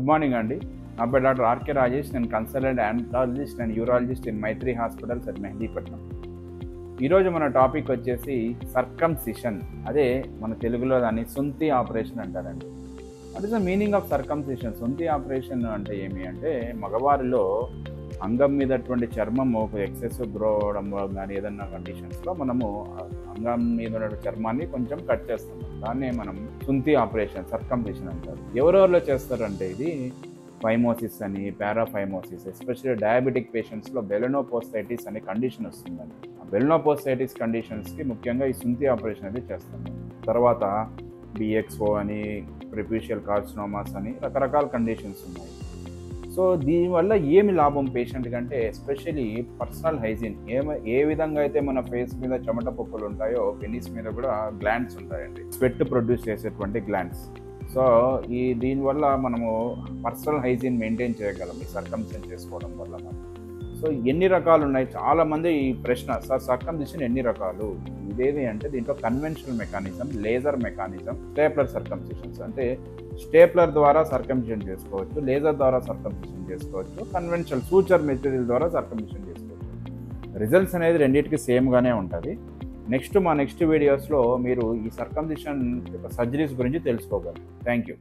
Morning అండి. నా పేరు డాక్టర్ ఆర్కే రాజేష్. నేను consultant oncologist and urologist in Maitri hospitals at Mehdipatnam. ఈరోజు మన టాపిక్ వచ్చేసి సర్కంసిషన్. అదే మన తెలుగులో దాన్ని సుంతి ఆపరేషన్ అంటారండి. What is the meaning of circumcision? సుంతి ఆపరేషన్ అంటే ఏమి అంటే, మగవారిలో అంగం మీదటువంటి చర్మం ఒక ఎక్సెసివ్ గ్రో అవడం కానీ ఏదన్నా కండిషన్స్లో మనము అంగం మీద ఉన్న చర్మాన్ని కొంచెం కట్ చేస్తాం. దాన్నే మనం సుంతి ఆపరేషన్, సర్కంసిషన్ అంటారు. ఎవరెవరిలో చేస్తారంటే ఇది ఫైమోసిస్ అని, పారాఫైమోసిస్, ఎస్పెషల్లీ డయాబెటిక్ పేషెంట్స్లో బెలెనోపోస్టైటిస్ అనే కండిషన్ వస్తుందండి. ఆ బెలెనోపోస్టైటిస్ కండిషన్స్కి ముఖ్యంగా ఈ సుంతి ఆపరేషన్ అనేది చేస్తాం. తర్వాత బిఎక్స్ఓ అని, ప్రిప్యూషియల్ కార్సినోమాస్ అని రకరకాల కండిషన్స్ ఉన్నాయి. సో దీనివల్ల ఏమి లాభం పేషెంట్ కంటే, ఎస్పెషలీ పర్సనల్ హైజీన్. ఏ విధంగా అయితే మన ఫేస్ మీద చెమట పొక్కులు ఉంటాయో, పెనిస్ మీద కూడా గ్లాండ్స్ ఉంటాయండి, స్వెట్ ప్రొడ్యూస్ చేసేటువంటి గ్లాండ్స్. సో దీనివల్ల మనము పర్సనల్ హైజీన్ మెయింటైన్ చేయగలం ఈ సర్కంసిషన్ చేసుకోవడం వల్ల. సో ఎన్ని రకాలు ఉన్నాయి? చాలామంది ఈ ప్రశ్న, సార్ సర్కంసిషన్ ఎన్ని రకాలు? ఇదేది అంటే దీంట్లో conventional mechanism, laser mechanism, stapler circumcisions. అంటే స్టేప్లర్ ద్వారా సర్కంసిషన్ చేసుకోవచ్చు, లేజర్ ద్వారా సర్కంసిషన్ చేసుకోవచ్చు, కన్వెన్షనల్ సూచర్ మెటీరియల్ ద్వారా సర్కంసిషన్ చేసుకోవచ్చు. రిజల్ట్స్ అనేది రెండింటికి సేమ్గానే ఉంటుంది. మా నెక్స్ట్ వీడియోస్లో మీరు ఈ సర్కంసిషన్ యొక్క సర్జరీస్ గురించి తెలుసుకోగలరు. Thank you.